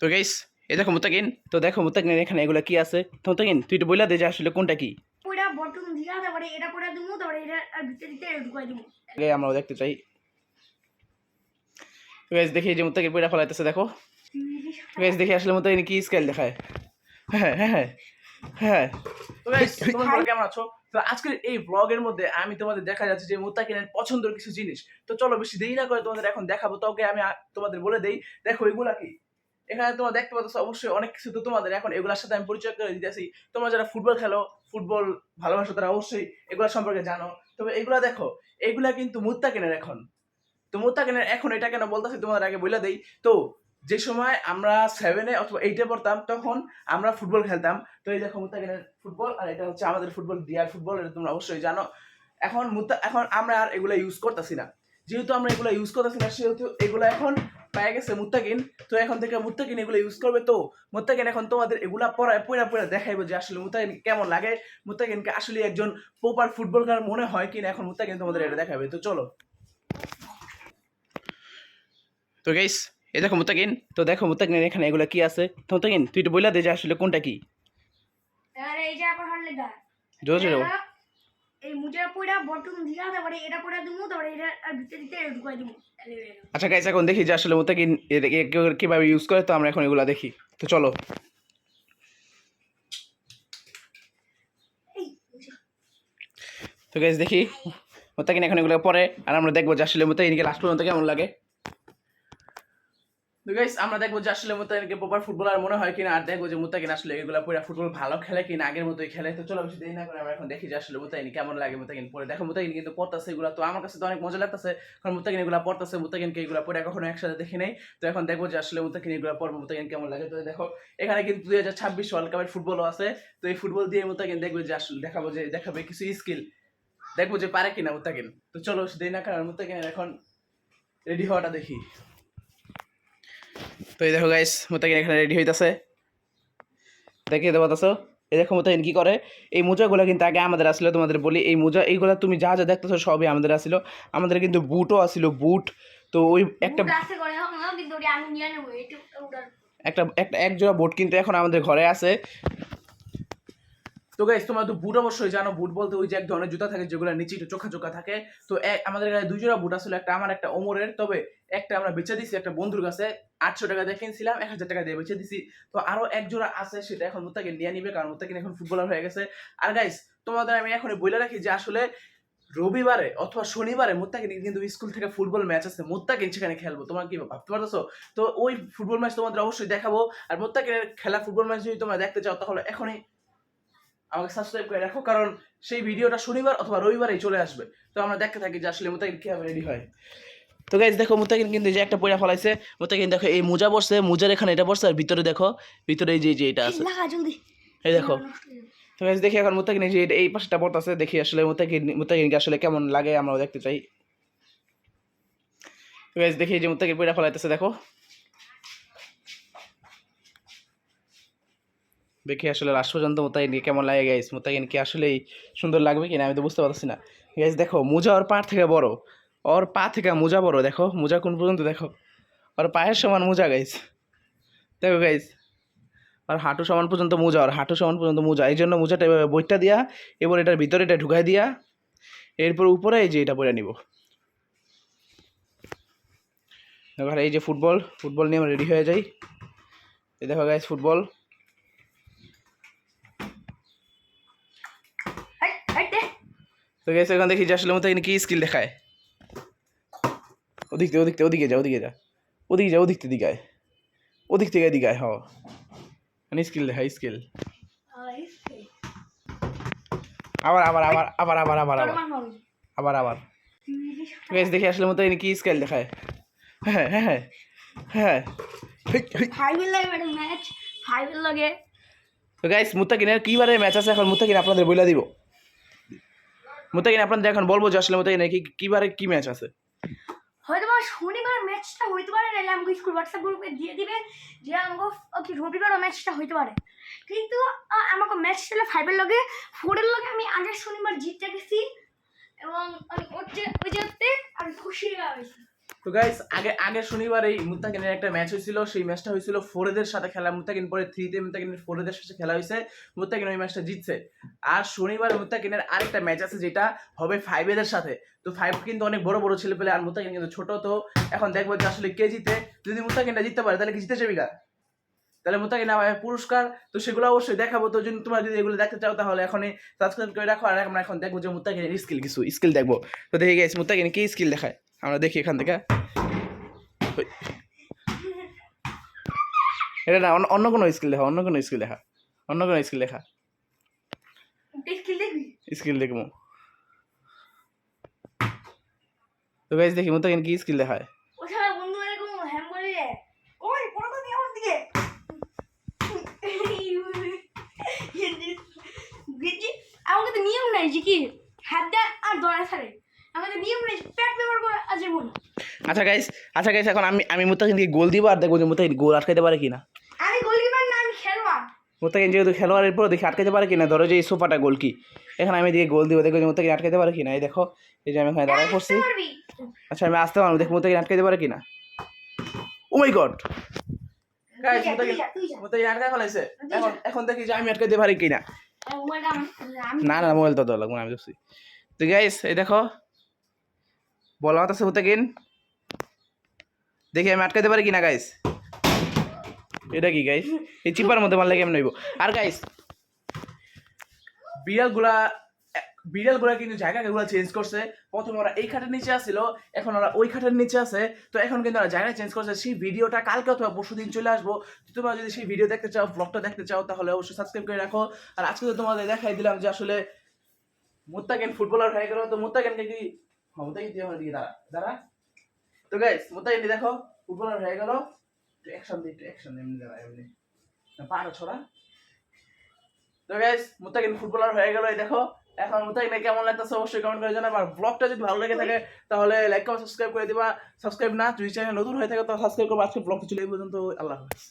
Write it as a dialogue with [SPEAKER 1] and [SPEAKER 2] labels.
[SPEAKER 1] তো গাইস এই দেখো মুতাকিন, তো দেখো মুতাকিন এখানে এগুলা কি আছে। তো মুতাকিন তুই একটু বইলা দে যে আসলে কোনটা কি।
[SPEAKER 2] পুরা বটন দিয়া তারপরে এটা পুরা দিমু তারপরে এটা আর ভিতরে দিতে ঢুকাই দিমু।
[SPEAKER 1] আগে আমরা দেখতে চাই। তো গাইস দেখি যে মুতাকিন পয়রা ফলাইতেছে, দেখো তো গাইস দেখি আসলে মুতাকিন কি স্কেল দেখায়। হ্যাঁ হ্যাঁ হ্যাঁ হ্যাঁ। তো গাইস তোমরা সবাই কেমন আছো? তো আজকের এই ব্লগের মধ্যে আমি তোমাদের দেখা যাচ্ছে যে মুতাকিনের পছন্দের কিছু জিনিস। তো চলো বেশি দেরি না করে তোমাদের এখন দেখাবো। তোকে আমি তোমাদের বলে দেই, দেখো এগুলা কি। এখানে তোমরা দেখতে পাচ্ছ অবশ্যই অনেক কিছু। তো তোমাদের এখন এগুলোর সাথে আমি পরিচয় করে দিতেছি। তোমরা যারা ফুটবল খেলো, ফুটবল ভালোবাসো, তারা অবশ্যই এগুলা সম্পর্কে জানো। তবে এগুলা দেখো, এগুলা কিন্তু মুত্তাকিনের এখন। তো মুত্তাকিনের এখন এটা কেন বলতেছি তোমাদের আগে বলে দেই। তো যে সময় আমরা 7-এ অথবা 8-এ পড়তাম তখন আমরা ফুটবল খেলতাম। তো এই দেখো মুত্তাকিনের ফুটবল, আর এটা হচ্ছে আমাদের ফুটবল, ডিআর ফুটবল, এটা তোমরা অবশ্যই জানো। এখন আমরা আর এগুলা ইউজ করতেছি না। যেহেতু আমরা এগুলা ইউজ করতেছি না, সেহেতু এগুলা এখন পেয়ে গেছে মুত্তাকিন। তো এখন থেকে মুত্তাকিন এগুলো ইউজ করবে। তো মুত্তাকিন এখন তোমাদের এগুলা পড়া দেখাইবো যে আসলে মুত্তাকিন কেমন লাগে, মুত্তাকিনকে আসলে একজন প্রপার ফুটবল খেলার মনে হয় কিনা। এখন মুত্তাকিন তোমাদের এটা দেখাবে। তো চলো। তো গাইস এই দেখো মুত্তাকিন, তো দেখো মুত্তাকিন এখানে এগুলা কি আছে। তো মুত্তাকিন তুই একটু বইলা দে যে আসলে কোনটা কি।
[SPEAKER 2] আর এই যে আবার হল লাগা
[SPEAKER 1] জোরে জোরে।
[SPEAKER 2] এই মুজা পুরা বটন দিয়া তারপরে এটা পুরা দিমু তারপরে এটা আর ভিতরে দিতে ঢুকাই দিমু।
[SPEAKER 1] আচ্ছা গাইস এখন দেখি যে আসলে মুত্তাকিন কিভাবে ইউজ করে। তো আমরা এখন এগুলা দেখি। তো চলো। তো গাইস দেখি মুত্তাকিন এখন এগুলো পরে, আর আমরা দেখবো যে আসলে মুত্তাকিনকে লাস্ট পর্যন্ত কেমন লাগে। তো গাইস আমরা দেখবো যে আসলে মুত্তাকিনকে প্রপার ফুটবলার মনে হয় কিনা, আর দেখবো যে মুত্তাকিন আসলে এগুলা পুরো ফুটবল ভালো খেলে কিনা, আগের মতোই খেলে। তো চলো বেশি দেরি না করে আমরা এখন দেখি যে আসলে মুত্তাকিন কেমন লাগে। মুত্তাকিন পরে দেখো, মুত্তাকিন কিন্তু পড়তেছে এগুলা। তো আমার কাছে তো অনেক মজা লাগতেছে, কারণ মুত্তাকিন এগুলা পড়তেছে। মুত্তাকিনকে এগুলা পরে কখনো একসাথে দেখি নাই। তো এখন দেখবো যে আসলে মুত্তাকিন এগুলা পড়বো, মুত্তাকিন কেমন লাগে। তো দেখো এখানে কিন্তু 2026 ওয়ার্ল্ড কাপের ফুটবলও আছে। তো এই ফুটবল দিয়ে মুত্তাকিন দেখবে যে আসলে দেখাবে কিছু স্কিল, দেখবো যে পারে কিনা মুত্তাকিন। তো চলো দেরি না করে মুত্তাকিনের এখন রেডি হওয়াটা দেখি। তো এই দেখো গাইস মুত্তাকিন এখানে রেডি হইতাছে, দেখিয়ে দেবো। তাছো এই দেখো মুত্তাকিন কি করে। এই মোজাগুলো কিন্তু আগে আমাদের আসলে, তোমাদের বলি এই মোজা এইগুলো তুমি যা যা দেখতেছো সবই আমাদের আসলো। আমাদের কিন্তু বুটও আসলো, বুট। তো ওই একটা
[SPEAKER 2] আছে করে হলো কিন্তু আমি নিয়ে নেব এটা ওটা
[SPEAKER 1] একটা একটা এক জোড়া বুট কিন্তু এখন আমাদের ঘরে আছে। তো গাইস তোমরা তো বুট অবশ্যই জানো। বুট বলতে ওই যে এক ধরনের জুতা থাকে যেগুলো নিচে একটু চোখা চোখা থাকে। তো আমাদের গায়ে 2 জোড়া বুট আসলে, একটা আমার একটা ওমরের। তবে একটা আমরা বেচে দিছি একটা বন্ধুর কাছে, 800 টাকা দিয়ে কিনছিলাম, 1000 টাকা দিয়ে বেচে দিছি। তো আরো এক জোড়া আছে, সেটা এখন মুত্তাকিন নিয়ে নিবে, কারণ মুত্তাকিন এখন ফুটবলার হয়ে গেছে। আর গাইস তোমাদের আমি এখন বলে রাখি যে আসলে রবিবারে অথবা শনিবারে মুত্তাকিন কিন্তু স্কুল থেকে ফুটবল ম্যাচ আছে, মুত্তাকিন সেখানে খেলবো। তোমরা কি ভাবতে পারতেছো? তো ওই ফুটবল ম্যাচ তোমাদের অবশ্যই দেখাবো। আর মুত্তাকিনের খেলা ফুটবল ম্যাচ যদি তোমরা দেখতে চাও তাহলে এখনই আমাকে সাবস্ক্রাইব করে রাখো, কারণ সেই ভিডিওটা শনিবার অথবা রবিবারেই চলে আসবে। তো আমরা দেখতে থাকি যে আসলে মুত্তাকিন কিভাবে রেডি হয়। তো গাইস দেখো মুত্তাকিন কিন্তু যে একটা পয়রা ফলাইছে। মুত্তাকিন দেখো এই মোজা পড়ছে, মোজার এখানে এটা পড়ছে, আর ভিতরে দেখো, ভিতরে এই যে এটা আছে,
[SPEAKER 2] লাগা জলদি
[SPEAKER 1] এই দেখো। তো গাইস দেখি এখন মুত্তাকিন এই যে এই পাশটা পড়তেছে, দেখি আসলে মুত্তাকিনকে আসলে কেমন লাগে, আমরাও দেখতে চাই। তো গাইস দেখি যে মুত্তাকিন পয়রা ফলাইতেছে, দেখো দেখি আসলে লাস্ট পর্যন্ত মুত্তাকিন কেমন লাগে। গাইস মুত্তাকিন কি আসলেই সুন্দর লাগবে কিনা আমি তো বুঝতে পারছি না। গাইস দেখো মোজা ওর পা থেকে বড়, ওর পা থেকে মোজা বড়। দেখো মোজা কোন পর্যন্ত, দেখো ওর পায়ের সমান মোজা গাইস। দেখো গাইস আর হাঁটু সমান পর্যন্ত মোজা, আর হাঁটু সমান পর্যন্ত মোজা। এই জন্য মোজাটা এভাবে বইটা দিয়া, এবার এটার ভিতরে এটা ঢুকাই দিয়া, এরপর উপরে এই যে এটা পরে নিব। দেখো এই যে ফুটবল, ফুটবল নিয়ে আমরা রেডি হয়ে যাই। এই দেখো গাইস ফুটবল। তো গাইস এখন দেখি যে আসলে মুত্তাকিন কি স্কিল দেখায়। ওদিকে যা, ওদিক থেকে এদিকে আয়। মানে স্কিল দেখায়, স্কিল। আবার আবার আবার আবার আবার আবার আবার আবার আবার গাইস দেখি আসলে মুত্তাকিন কি স্কিল দেখায়। হ্যাঁ হ্যাঁ হ্যাঁ হ্যাঁ।
[SPEAKER 2] ফাইনাল লাগে ম্যাচ ফাইনাল লাগে।
[SPEAKER 1] তো গাইস মুত্তাকিনের কিবারে ম্যাচ আছে এখন মুত্তাকিন আপনাদের বইলা দিব। মুত্তাকিন আপনাদের এখন বলবো যে আসলে মুত্তাকিনের কিবারে কি ম্যাচ আছে।
[SPEAKER 2] হয়তো বা শনিবার ম্যাচটা হইতে পারে, নাহলে আমাকে স্কুল হোয়াটসঅ্যাপ গ্রুপে দিয়ে দিবে যে আমাকে রবিবার ম্যাচটা হইতে পারে। কিন্তু আমাকে ম্যাচ ছিল 5-এর লগে, 4-এর লগে আমি আগের শনিবার জিততে গেছি এবং আমি ওই যে আর খুশি হয়েছি।
[SPEAKER 1] তো গাইস আগের শনিবারে মুত্তাকিনের একটা ম্যাচ হয়েছিল, সেই ম্যাচটা হয়েছিল ফোরেদের সাথে খেলা। মুত্তাকিন পরে 3-তে মুত্তাকিনের ফোরেদের সাথে খেলা হয়েছে, মুত্তাকিন ওই ম্যাচটা জিতছে। আর শনিবার মুত্তাকিনের আরেকটা ম্যাচ আছে যেটা হবে 5-এর সাথে। তো 5 কিন্তু অনেক বড় বড় ছেলে পেলে, আর মুত্তাকিন কিন্তু ছোট। তো এখন দেখবো যে আসলে কে জিতে। যদি মুত্তাকিনটা জিততে পারে তাহলে কি জিতে যাবে গা, তাহলে মুত্তাকিন আমার পুরস্কার। তো সেগুলো অবশ্যই দেখাবো। তো যদি তোমরা যদি এগুলো দেখতে চাও তাহলে এখনই সাবস্ক্রাইব করে রাখো। আর আমরা এখন দেখবো যে মুত্তাকিনের কিছু স্কিল দেখবো। তো দেখে গেছি মুত্তাকিন কি স্কিল দেখায়, আমরা দেখি এখান থেকে। এটা না, অন্য কোনো স্কিল দেখা, অন্য কোনো স্কিল দেখা, অন্য কোনো স্কিল দেখা,
[SPEAKER 2] স্কিল দেখবি?
[SPEAKER 1] স্কিল দেখবো। তো গাইস দেখি মুত্তাকিন কি স্কিল দেখায়।
[SPEAKER 2] ওখানে বন্ধু এরকম হ্যাম করে রে, ওই পড়ো তো আমার দিকে গেজি। আমাকে তো নিয়ম নাই যে কি হাত দেয় আর দড়া ছাড়ে, আমাদের নিয়ম নাই পেট ব্যবহার করে আজ বলি।
[SPEAKER 1] আচ্ছা গাইস এখন আমি মুত্তাকিনকে গোল দিব, আর দেখবো যে মুত্তাকিন গোল আটকাইতে পারে কিনা।
[SPEAKER 2] আমি গোলকিপার না, আমি খেলোয়াড়।
[SPEAKER 1] মুত্তাকিন যেহেতু খেলোয়াড়ের পর দেখি আটকাইতে পারে কিনা। ধরো যে এই সোফাটা গোল কি, এখানে আমি দিকে গোল দিব, দেখবো যে মুত্তাকিন আটকাইতে পারে কিনা। এই দেখো, এই যে আমি এখানে দাঁড়ায় পড়ছি। আচ্ছা আমি আসতে পারবো, দেখো মুত্তাকিন আটকাইতে পারে কিনা। ও মাই গড গাইস, মুত্তাকিন আটকাই ফেলাইছে। এখন দেখি যে আমি আটকাইতে পারি কিনা। না না, মোবাইল তো লাগবে না, আমি দেখছি। তো গাইস এই দেখো, বল আমার আছে মুত্তাকিন, দেখি আমি আটকাইতে পারি কিনা গাইস। এটা কি গাইস, এই চিপার মধ্যে মারলে কেমন হইব। আর গাইস বিড়ালগুলা কিন্তু জায়গাগুলো চেঞ্জ করছে। প্রথমে ওরা এই খাটের নিচে আসছিল, এখন ওরা ওই খাটের নিচে আছে। তো এখন কিন্তু ওরা জায়গা চেঞ্জ করছে। সেই ভিডিওটা কালকে অথবা পরশুদিন চলে আসবো। তোমরা যদি সেই ভিডিও দেখতে চাও, ব্লগটা দেখতে চাও, তাহলে অবশ্যই সাবস্ক্রাইব করে রাখো। আর আজকে তো তোমাদের দেখাই দিলাম যে আসলে মুত্তাকিন ফুটবলার হয়ে গেল। তো মুত্তাকিনকে কি মুত্তাকিন দিয়ে আমার দিকে দাঁড়া। তো গাইস মুত্তাকিন দেখো ফুটবলার হয়ে গেল। একটু অ্যাকশন এমনি দাঁড়া, এমনি পারো ছড়া। তো গাইস মুত্তাকিন ফুটবলার হয়ে গেল, এই দেখো। এখন মুত্তাকিন কেমন লাগতেছে অবশ্যই কমেন্ট করে জানাবে। আর ব্লগটা যদি ভালো লেগে থাকে তাহলে লাইক কমেন্ট সাবস্ক্রাইব করে দিবা। সাবস্ক্রাইব না, যদি চ্যানেল নতুন হয়ে থাকে তাহলে সাবস্ক্রাইব করবা। আজকে ব্লগটা চলে এই পর্যন্ত, আল্লাহ হাফেজ।